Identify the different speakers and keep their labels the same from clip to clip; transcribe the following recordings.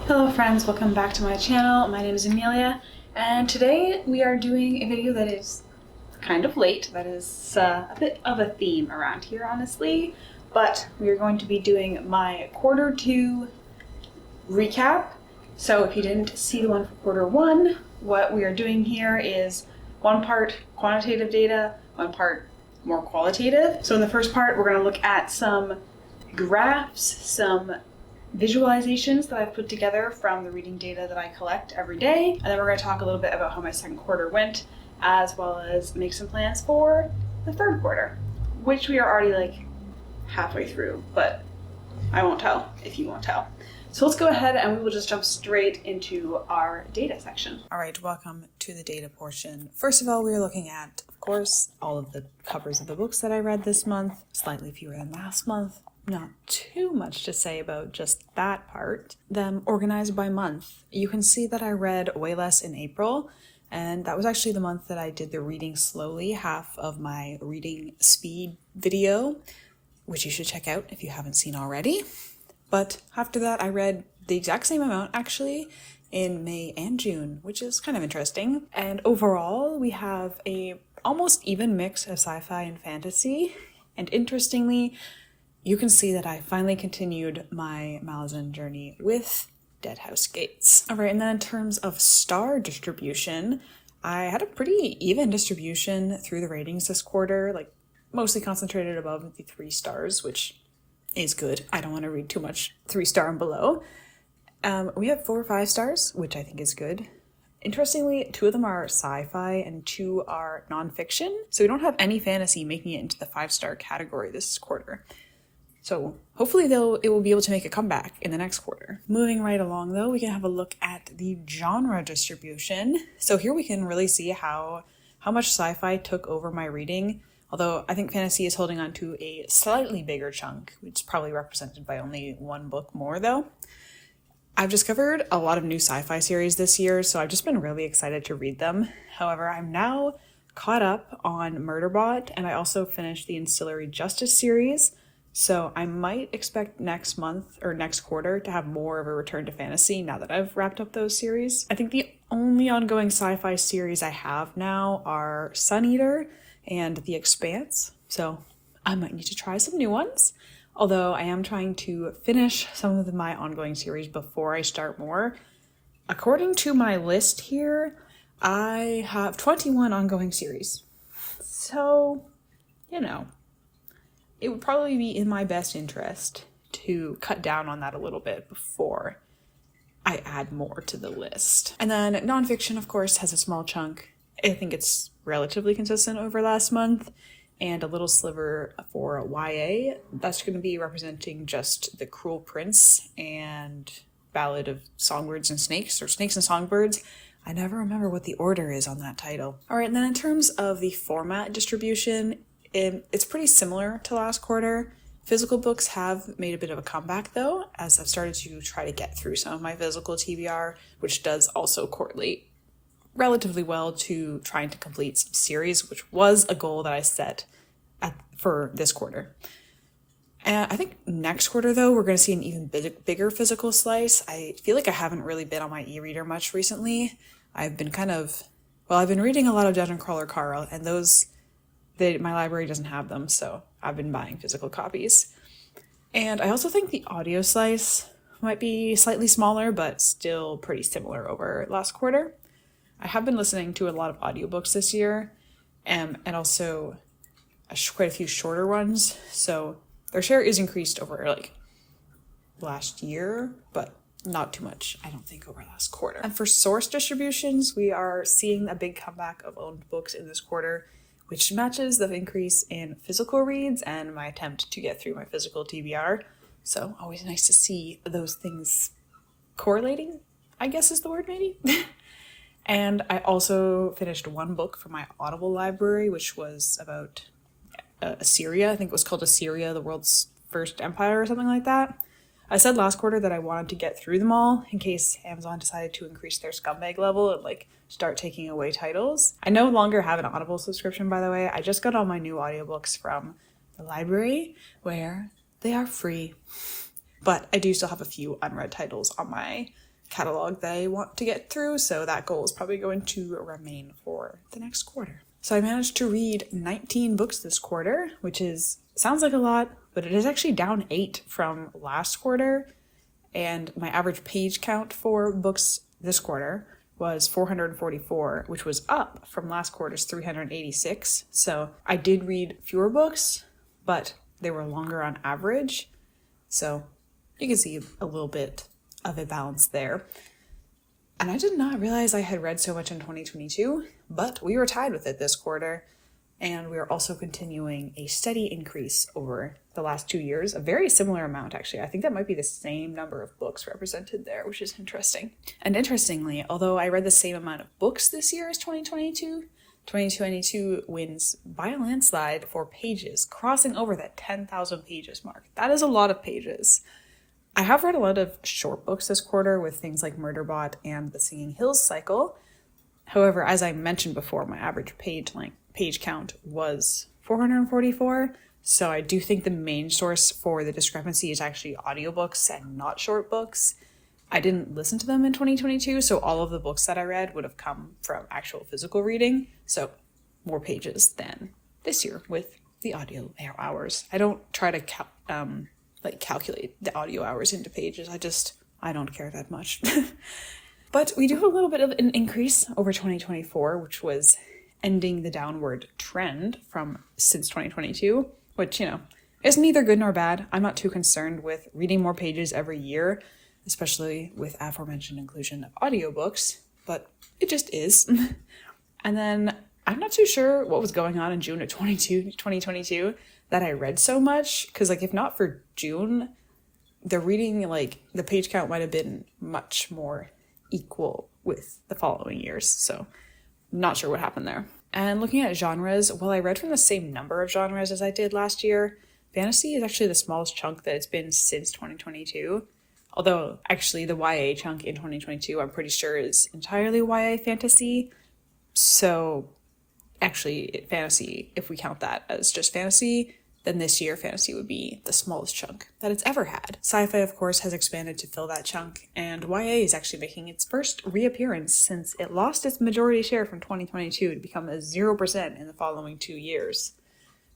Speaker 1: Hello friends, welcome back to my channel. My name is Amelia, and today we are doing a video that is kind of late. That is a bit of a theme around here, honestly, but we are going to be doing my quarter two recap. So if you didn't see the one for quarter one, what we are doing here is one part quantitative data, one part more qualitative. So in the first part, we're going to look at some graphs, some visualizations that I've put together from the reading data that I collect every day. And then we're going to talk a little bit about how my second quarter went, as well as make some plans for the third quarter, which we are already like halfway through, but I won't tell if you won't tell. So let's go ahead and we will just jump straight into our data section.
Speaker 2: All right, welcome to the data portion. First of all, we're looking at, of course, all of the covers of the books that I read this month, slightly fewer than last month. Not too much to say about just that part. Then organized by month. You can see that I read way less in April, and that was actually the month that I did the reading slowly, half of my reading speed video, which you should check out if you haven't seen already. But after that, I read the exact same amount actually in May and June, which is kind of interesting. And overall, we have a almost even mix of sci-fi and fantasy. And interestingly, you can see that I finally continued my Malazan journey with Deadhouse Gates. All right, and then in terms of star distribution, I had a pretty even distribution through the ratings this quarter, like mostly concentrated above the 3 stars, which is good. I don't want to read too much 3-star and below. We have 4 or 5 stars, which I think is good. Interestingly, 2 of them are sci-fi and 2 are nonfiction, so we don't have any fantasy making it into the 5-star category this quarter. So hopefully it will be able to make a comeback in the next quarter. Moving right along though, we can have a look at the genre distribution. So here we can really see how much sci-fi took over my reading, although I think fantasy is holding on to a slightly bigger chunk, which is probably represented by only 1 book more though. I've discovered a lot of new sci-fi series this year, so I've just been really excited to read them. However, I'm now caught up on Murderbot, and I also finished the Ancillary Justice series. So I might expect next month or next quarter to have more of a return to fantasy now that I've wrapped up those series. I think the only ongoing sci-fi series I have now are Sun Eater and The Expanse. So I might need to try some new ones. Although I am trying to finish some of my ongoing series before I start more. According to my list here, I have 21 ongoing series. So, you know, it would probably be in my best interest to cut down on that a little bit before I add more to the list. And then nonfiction, of course, has a small chunk. I think it's relatively consistent over last month, and a little sliver for YA. That's going to be representing just The Cruel Prince and Ballad of Songbirds and Snakes, or Snakes and Songbirds. I never remember what the order is on that title. All right, and then in terms of the format distribution, it's pretty similar to last quarter. Physical books have made a bit of a comeback though, as I've started to try to get through some of my physical TBR, which does also correlate relatively well to trying to complete some series, which was a goal that I set for this quarter. And I think next quarter though, we're going to see an even bigger physical slice. I feel like I haven't really been on my e-reader much recently. I've been reading a lot of Dungeon Crawler Carl, and my library doesn't have them, so I've been buying physical copies. And I also think the audio slice might be slightly smaller, but still pretty similar over last quarter. I have been listening to a lot of audiobooks this year, and also quite a few shorter ones, so their share is increased over like last year, but not too much, I don't think, over last quarter. And for source distributions, we are seeing a big comeback of owned books in this quarter, which matches the increase in physical reads and my attempt to get through my physical TBR. So always nice to see those things correlating, I guess is the word maybe. And I also finished 1 book from my Audible library, which was about Assyria. I think it was called Assyria, the World's First Empire or something like that. I said last quarter that I wanted to get through them all in case Amazon decided to increase their scumbag level and start taking away titles. I no longer have an Audible subscription, by the way. I just got all my new audiobooks from the library where they are free. But I do still have a few unread titles on my catalog that I want to get through, so that goal is probably going to remain for the next quarter. So I managed to read 19 books this quarter, which sounds like a lot, but it is actually down 8 from last quarter, and my average page count for books this quarter was 444, which was up from last quarter's 386. So I did read fewer books, but they were longer on average. So you can see a little bit of a balance there. And I did not realize I had read so much in 2022, but we were tied with it this quarter. And we are also continuing a steady increase over the last 2 years, a very similar amount, actually. I think that might be the same number of books represented there, which is interesting. And interestingly, although I read the same amount of books this year as 2022 wins by a landslide for pages, crossing over that 10,000 pages mark. That is a lot of pages. I have read a lot of short books this quarter with things like Murderbot and the Singing Hills cycle. However, as I mentioned before, my average page count was 444, so I do think the main source for the discrepancy is actually audiobooks and not short books. I didn't listen to them in 2022, so all of the books that I read would have come from actual physical reading, so more pages than this year with the audio hours. I don't try to calculate the audio hours into pages. I don't care that much. But we do have a little bit of an increase over 2024, which was ending the downward trend since 2022, which, is neither good nor bad. I'm not too concerned with reading more pages every year, especially with aforementioned inclusion of audiobooks, but it just is. And then I'm not too sure what was going on in June of 2022 that I read so much, because if not for June, the reading, the page count might have been much more equal with the following years, so not sure what happened there. And looking at genres, while I read from the same number of genres as I did last year, fantasy is actually the smallest chunk that it's been since 2022. Although, actually, the YA chunk in 2022, I'm pretty sure is entirely YA fantasy. So, actually, fantasy, if we count that as just fantasy, then this year fantasy would be the smallest chunk that it's ever had. Sci-fi, of course, has expanded to fill that chunk, and YA is actually making its first reappearance since it lost its majority share from 2022 to become 0% in the following 2 years.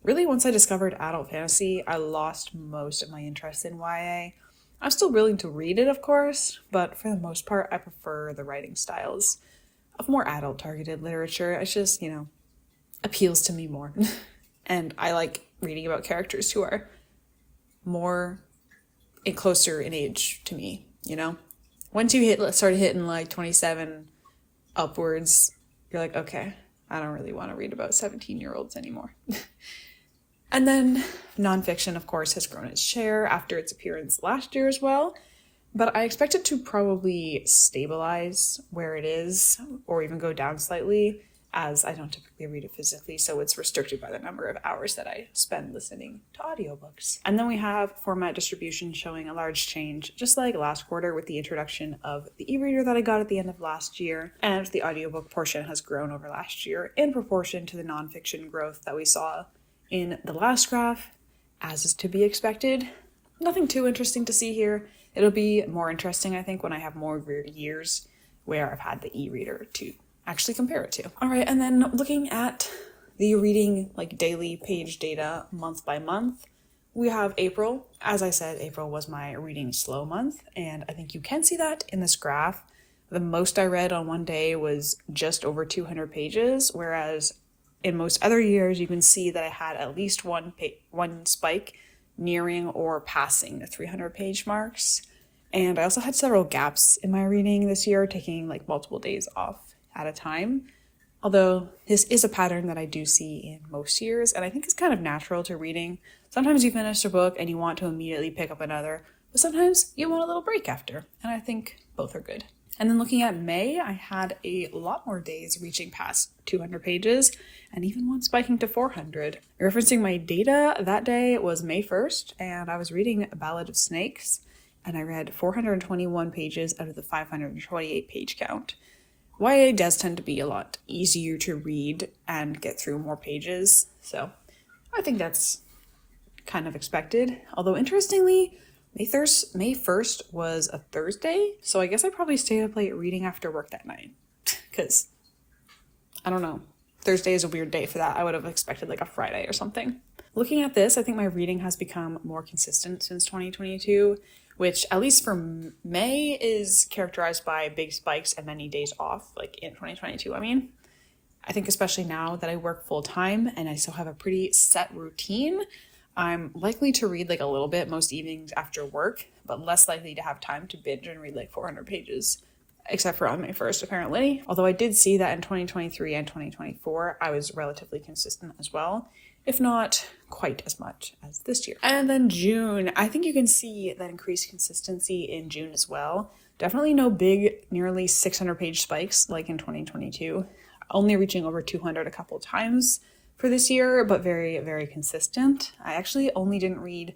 Speaker 2: Really, once I discovered adult fantasy, I lost most of my interest in YA. I'm still willing to read it, of course, but for the most part, I prefer the writing styles of more adult-targeted literature. It just, appeals to me more. And I like reading about characters who are more and closer in age to me, Once you start hitting 27 upwards, you're like, okay, I don't really want to read about 17-year-olds anymore. And then nonfiction, of course, has grown its share after its appearance last year as well, but I expect it to probably stabilize where it is or even go down slightly, as I don't typically read it physically, so it's restricted by the number of hours that I spend listening to audiobooks. And then we have format distribution showing a large change, just like last quarter with the introduction of the e-reader that I got at the end of last year, and the audiobook portion has grown over last year in proportion to the nonfiction growth that we saw in the last graph, as is to be expected. Nothing too interesting to see here. It'll be more interesting, I think, when I have more years where I've had the e-reader to actually compare it to. All right, and then looking at the reading daily page data month by month, we have April. As I said, April was my reading slow month, and I think you can see that in this graph. The most I read on one day was just over 200 pages, whereas in most other years you can see that I had at least one spike nearing or passing the 300 page marks. And I also had several gaps in my reading this year, taking multiple days off at a time, although this is a pattern that I do see in most years, and I think it's kind of natural to reading. Sometimes you finish a book and you want to immediately pick up another, but sometimes you want a little break after, and I think both are good. And then looking at May, I had a lot more days reaching past 200 pages, and even one spiking to 400. Referencing my data, that day was May 1st, and I was reading A Ballad of Snakes, and I read 421 pages out of the 528 page count. YA does tend to be a lot easier to read and get through more pages, so I think that's kind of expected. Although interestingly, May 1st was a Thursday, so I guess I probably stayed up late reading after work that night. Because, I don't know, Thursday is a weird day for that. I would have expected like a Friday or something. Looking at this, I think my reading has become more consistent since 2022, which at least for May is characterized by big spikes and many days off, like in 2022, I mean. I think especially now that I work full time and I still have a pretty set routine, I'm likely to read like a little bit most evenings after work, but less likely to have time to binge and read like 400 pages, except for on May 1st, apparently. Although I did see that in 2023 and 2024, I was relatively consistent as well, if not quite as much as this year. And then June, I think you can see that increased consistency in June as well. Definitely no big, nearly 600-page spikes like in 2022, only reaching over 200 a couple times for this year, but very, very consistent. I actually only didn't read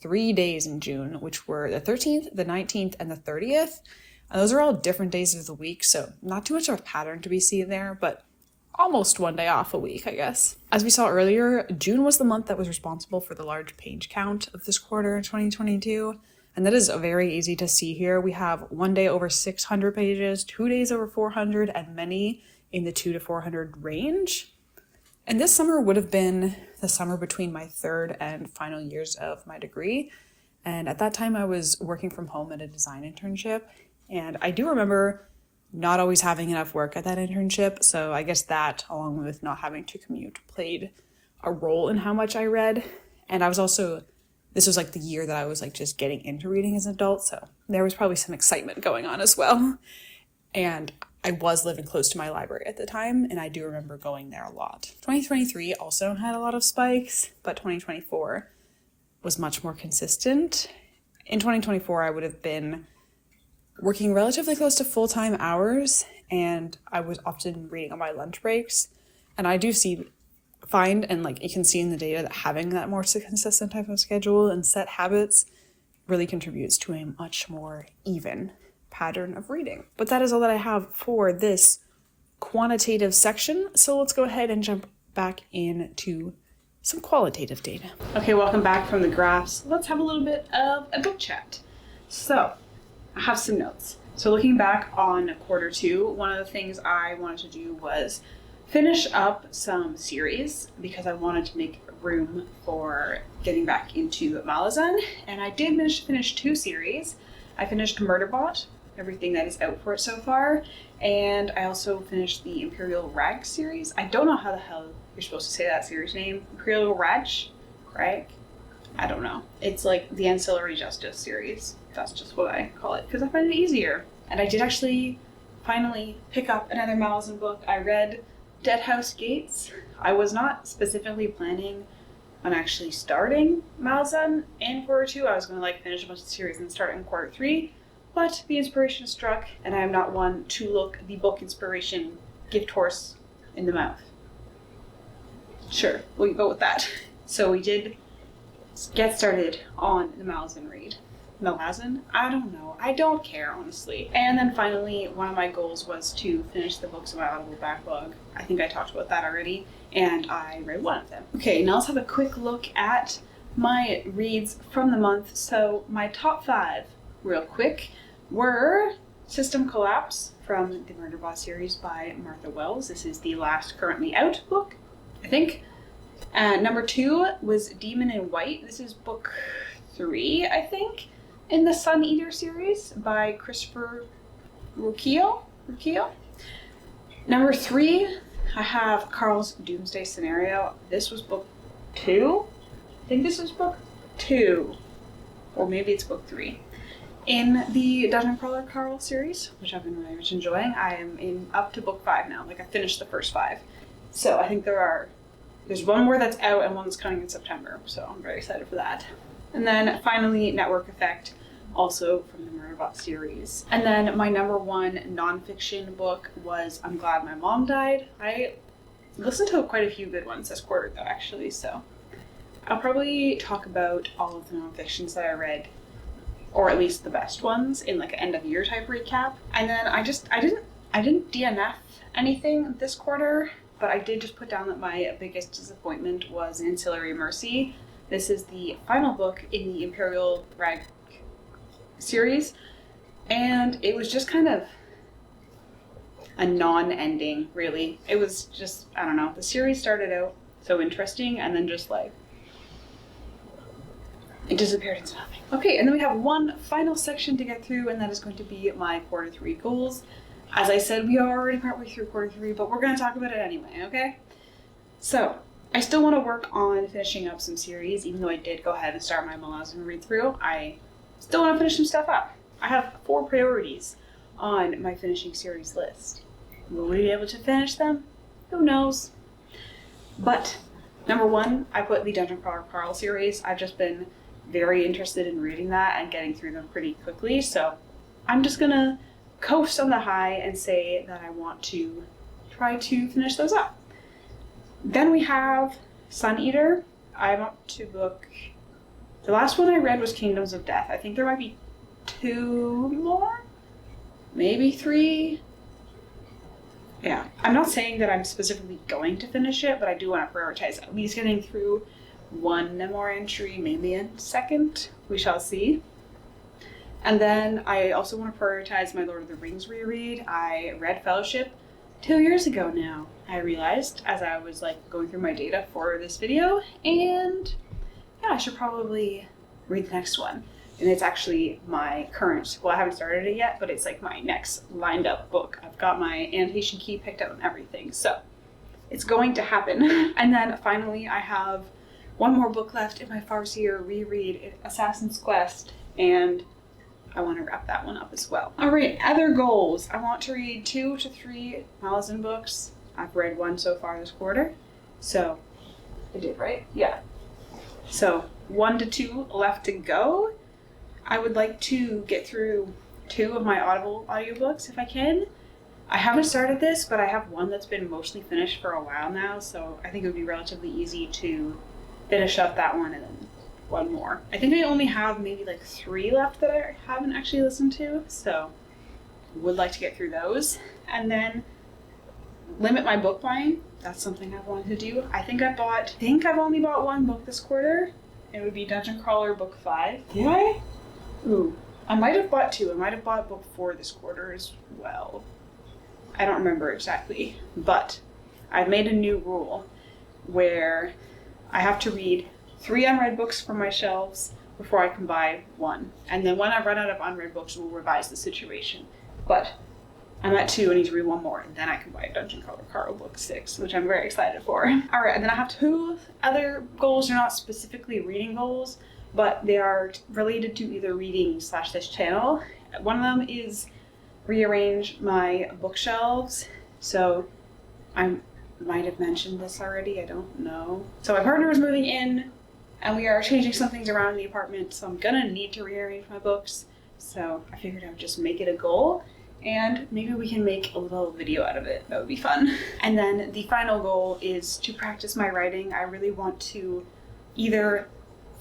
Speaker 2: 3 days in June, which were the 13th, the 19th, and the 30th. And those are all different days of the week, so not too much of a pattern to be seen there, but almost one day off a week, I guess. As we saw earlier, June was the month that was responsible for the large page count of this quarter in 2022. And that is very easy to see here. We have one day over 600 pages, 2 days over 400, and many in the 200 to 400 range. And this summer would have been the summer between my third and final years of my degree. And at that time, I was working from home at a design internship. And I do remember not always having enough work at that internship. So I guess that, along with not having to commute, played a role in how much I read. And I was also, this was like the year that I was like just getting into reading as an adult. So there was probably some excitement going on as well. And I was living close to my library at the time, and I do remember going there a lot. 2023 also had a lot of spikes, but 2024 was much more consistent. In 2024, I would have been working relatively close to full-time hours, and I was often reading on my lunch breaks. And I do find, and like you can see in the data, that having that more consistent type of schedule and set habits really contributes to a much more even pattern of reading. But that is all that I have for this quantitative section. So let's go ahead and jump back into some qualitative data.
Speaker 1: Okay, welcome back from the graphs. Let's have a little bit of a book chat. So I have some notes. So looking back on quarter two, one of the things I wanted to do was finish up some series because I wanted to make room for getting back into Malazan. And I did finish 2 series. I finished Murderbot, everything that is out for it so far, and I also finished the Imperial Rag series. I don't know how the hell you're supposed to say that series name. Imperial Rag? I don't know. It's like the Ancillary Justice series. That's just what I call it because I find it easier. And I did actually finally pick up another Malazan book. I read Dead House Gates. I was not specifically planning on actually starting Malazan in quarter 2. I was going to like finish a bunch of series and start in quarter 3. But the inspiration struck, and I am not one to look the book inspiration gift horse in the mouth. Sure, we'll go with that. So we did get started on the Malazan read. Malazan? I don't know. I don't care, honestly. And then finally, one of my goals was to finish the books in my Audible backlog. I think I talked about that already, and I read one of them. Okay, now let's have a quick look at my reads from the month. So my top 5, real quick, were System Collapse from the Murderbot series by Martha Wells. This is the last currently out book, I think. Number 2 was Demon in White. This is book 3, I think, in the Sun Eater series by Christopher Rucchio. Number 3, I have Carl's Doomsday Scenario. This was book 2. I think this is book 2, or maybe it's book 3. In the Dungeon Crawler Carl series, which I've been really much enjoying, I am up to book 5 now. Like, I finished the first 5. So I think there's one more that's out and one that's coming in September. So I'm very excited for that. And then finally, Network Effect, also from the Murderbot series. And then my number 1 nonfiction book was I'm Glad My Mom Died. I listened to quite a few good ones this quarter though, actually. So I'll probably talk about all of the nonfictions that I read, or at least the best ones, in like an end of year type recap. And then I didn't DNF anything this quarter, but I did just put down that my biggest disappointment was Ancillary Mercy. This is the final book in the Imperial Rag series, and it was just kind of a non-ending, really. It was just, I don't know, the series started out so interesting and then just like it disappeared into nothing. Okay, and then we have one final section to get through, and that is going to be my quarter 3 goals. As I said, we are already partway through quarter 3, but we're going to talk about it anyway, okay? So, I still want to work on finishing up some series, even though I did go ahead and start my Malazan read through. I still want to finish some stuff up. I have 4 priorities on my finishing series list. Will we be able to finish them? Who knows? But, number 1, I put the Dungeon Crawler Carl series. I've just been very interested in reading that and getting through them pretty quickly, so I'm just gonna coast on the high and say that I want to try to finish those up. Then we have Sun Eater. I'm up to book, the last one I read was Kingdoms of Death. I think there might be 2 more, maybe 3. Yeah, I'm not saying that I'm specifically going to finish it, but I do want to prioritize at least getting through 1 more entry, maybe a second. We shall see. And then I also want to prioritize my Lord of the Rings reread. I read Fellowship 2 years ago now, I realized, as I was like going through my data for this video, and yeah, I should probably read the next one. And it's actually my current, well, I haven't started it yet, but it's like my next lined up book. I've got my annotation key picked out and everything, so it's going to happen. And then finally, I have 1 more book left in my Farseer reread, Assassin's Quest, and I want to wrap that one up as well. All right, other goals. I want to read 2 to 3 Malazan books. I've read 1 so far this quarter, so I did, right? Yeah. So 1 to 2 left to go. I would like to get through 2 of my Audible audiobooks if I can. I haven't started this, but I have one that's been mostly finished for a while now, so I think it would be relatively easy to finish up that one and then 1 more. I think I only have maybe like 3 left that I haven't actually listened to, so would like to get through those. And then limit my book buying. That's something I've wanted to do. I think I've only bought 1 book this quarter. It would be Dungeon Crawler book 5. Did I? Ooh, I might have bought 2. I might have bought book 4 this quarter as well. I don't remember exactly, but I've made a new rule where I have to read 3 unread books from my shelves before I can buy 1. And then when I run out of unread books, we'll revise the situation. But I'm at 2, I need to read 1 more, and then I can buy Dungeon Crawler Carl book 6, which I'm very excited for. All right, and then I have 2 other goals. They're not specifically reading goals, but they are related to either reading / this channel. One of them is rearrange my bookshelves. So I might have mentioned this already, I don't know. So my partner is moving in and we are changing some things around in the apartment, so I'm gonna need to rearrange my books. So I figured I would just make it a goal and maybe we can make a little video out of it. That would be fun. And then the final goal is to practice my writing. I really want to either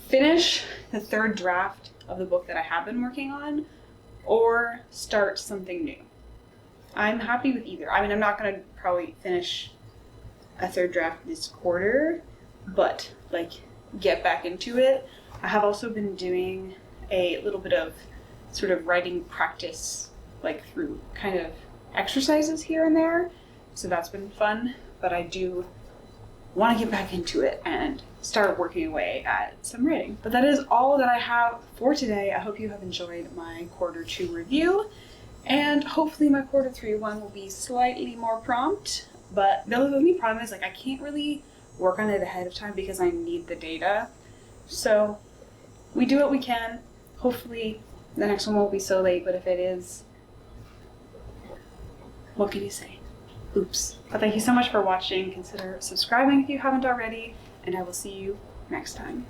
Speaker 1: finish the 3rd draft of the book that I have been working on or start something new. I'm happy with either. I mean, I'm not gonna probably finish a 3rd draft this quarter, but like get back into it. I have also been doing a little bit of sort of writing practice, like through kind of exercises here and there. So that's been fun, but I do want to get back into it and start working away at some writing. But that is all that I have for today. I hope you have enjoyed my quarter 2 review, and hopefully my quarter 3 one will be slightly more prompt. But the only problem is, like, I can't really work on it ahead of time because I need the data. So we do what we can. Hopefully the next one won't be so late, but if it is, what can you say? Oops. But thank you so much for watching. Consider subscribing if you haven't already, and I will see you next time.